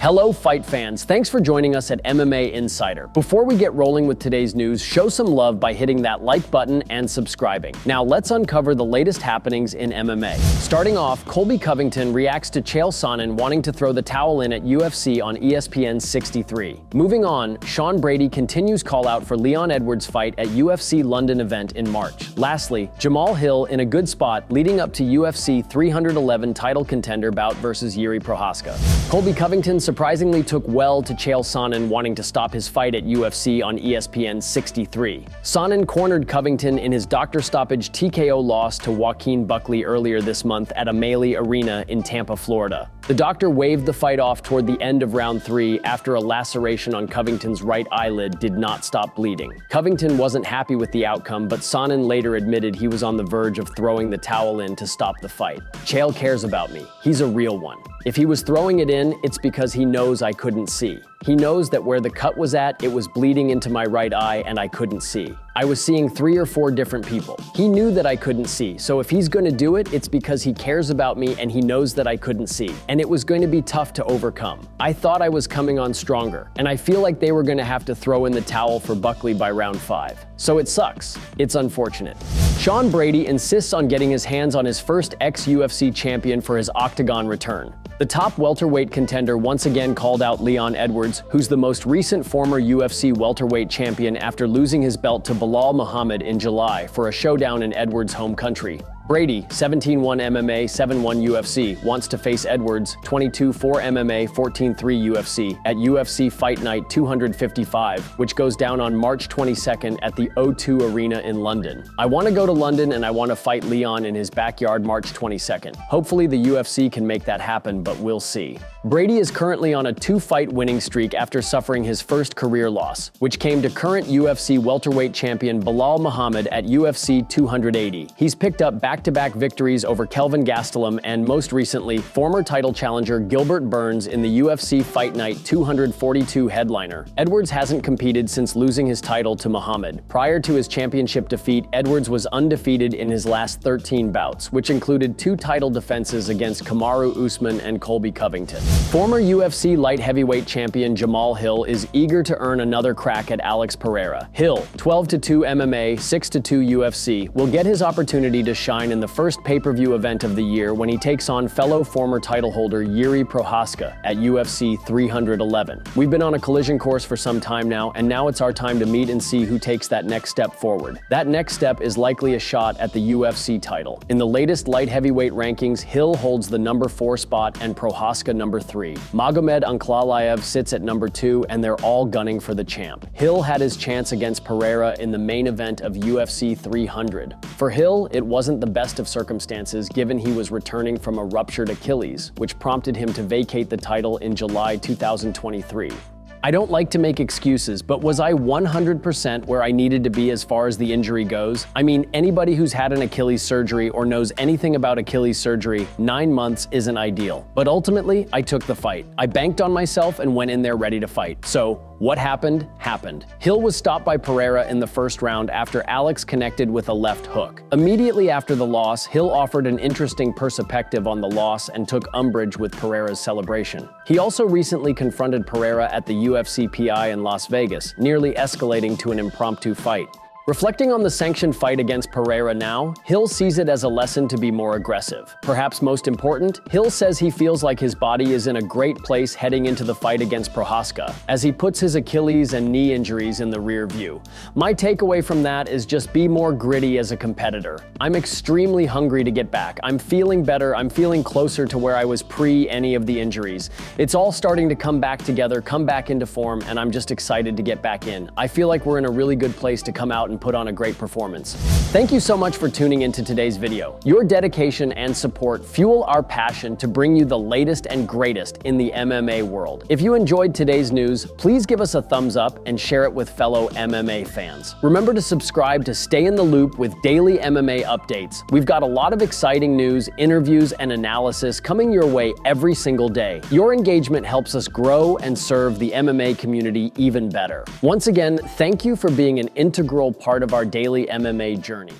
Hello fight fans, thanks for joining us at MMA Insider. Before we get rolling with today's news, show some love by hitting that like button and subscribing. Now let's uncover the latest happenings in MMA. Starting off, Colby Covington reacts to Chael Sonnen wanting to throw the towel in at UFC on ESPN 63. Moving on, Brady continues call-out for Leon Edwards' fight at UFC London event in March. Lastly, Jamahal Hill in a good spot leading up to UFC 311 title contender bout versus Jiri Prochazka. Colby Covington surprisingly took well to Chael Sonnen wanting to stop his fight at UFC on ESPN 63. Sonnen cornered Covington in his doctor stoppage TKO loss to Joaquin Buckley earlier this month at Amalie Arena in Tampa, Florida. The doctor waved the fight off toward the end of round 3 after a laceration on Covington's right eyelid did not stop bleeding. Covington wasn't happy with the outcome, but Sonnen later admitted he was on the verge of throwing the towel in to stop the fight. Chael cares about me. He's a real one. If he was throwing it in, it's because he knows I couldn't see. He knows that where the cut was at, it was bleeding into my right eye and I couldn't see. I was seeing 3 or 4 different people. He knew that I couldn't see, so if he's going to do it, it's because he cares about me and he knows that I couldn't see. And it was going to be tough to overcome. I thought I was coming on stronger, and I feel like they were going to have to throw in the towel for Buckley by round 5. So it sucks. It's unfortunate. Brady insists on getting his hands on his first ex-UFC champion for his octagon return. The top welterweight contender once again called out Leon Edwards, who's the most recent former UFC welterweight champion after losing his belt to Belal Muhammad in July for a showdown in Edwards' home country. Brady, 17-1 MMA, 7-1 UFC, wants to face Edwards, 22-4 MMA, 14-3 UFC, at UFC Fight Night 255, which goes down on March 22nd at the O2 Arena in London. I want to go to London and I want to fight Leon in his backyard March 22nd. Hopefully the UFC can make that happen, but we'll see. Brady is currently on a 2-fight winning streak after suffering his first career loss, which came to current UFC welterweight champion Belal Muhammad at UFC 280. He's picked up back-to-back victories over Kelvin Gastelum and, most recently, former title challenger Gilbert Burns in the UFC Fight Night 242 headliner. Edwards hasn't competed since losing his title to Muhammad. Prior to his championship defeat, Edwards was undefeated in his last 13 bouts, which included 2 title defenses against Kamaru Usman and Colby Covington. Former UFC light heavyweight champion Jamahal Hill is eager to earn another crack at Alex Pereira. Hill, 12-2 MMA, 6-2 UFC, will get his opportunity to shine in the first pay-per-view event of the year when he takes on fellow former title holder Jiri Prochazka at UFC 311. We've been on a collision course for some time now, and now it's our time to meet and see who takes that next step forward. That next step is likely a shot at the UFC title. In the latest light heavyweight rankings, Hill holds the number 4 spot and Prochazka number 3. Magomed Ankalaev sits at number 2, and they're all gunning for the champ. Hill had his chance against Pereira in the main event of UFC 300. For Hill, it wasn't the best of circumstances given he was returning from a ruptured Achilles, which prompted him to vacate the title in July 2023. I don't like to make excuses, but was I 100% where I needed to be as far as the injury goes? I mean, anybody who's had an Achilles surgery or knows anything about Achilles surgery, 9 months isn't ideal. But ultimately, I took the fight. I banked on myself and went in there ready to fight. So, what happened, happened. Hill was stopped by Pereira in the first round after Alex connected with a left hook. Immediately after the loss, Hill offered an interesting perspective on the loss and took umbrage with Pereira's celebration. He also recently confronted Pereira at the UFC PI in Las Vegas, nearly escalating to an impromptu fight. Reflecting on the sanctioned fight against Pereira now, Hill sees it as a lesson to be more aggressive. Perhaps most important, Hill says he feels like his body is in a great place heading into the fight against Prochazka, as he puts his Achilles and knee injuries in the rear view. My takeaway from that is just be more gritty as a competitor. I'm extremely hungry to get back. I'm feeling better. I'm feeling closer to where I was pre any of the injuries. It's all starting to come back together, come back into form, and I'm just excited to get back in. I feel like we're in a really good place to come out and put on a great performance. Thank you so much for tuning into today's video. Your dedication and support fuel our passion to bring you the latest and greatest in the MMA world. If you enjoyed today's news, please give us a thumbs up and share it with fellow MMA fans. Remember to subscribe to stay in the loop with daily MMA updates. We've got a lot of exciting news, interviews, and analysis coming your way every single day. Your engagement helps us grow and serve the MMA community even better. Once again, thank you for being an integral part of our daily MMA journey.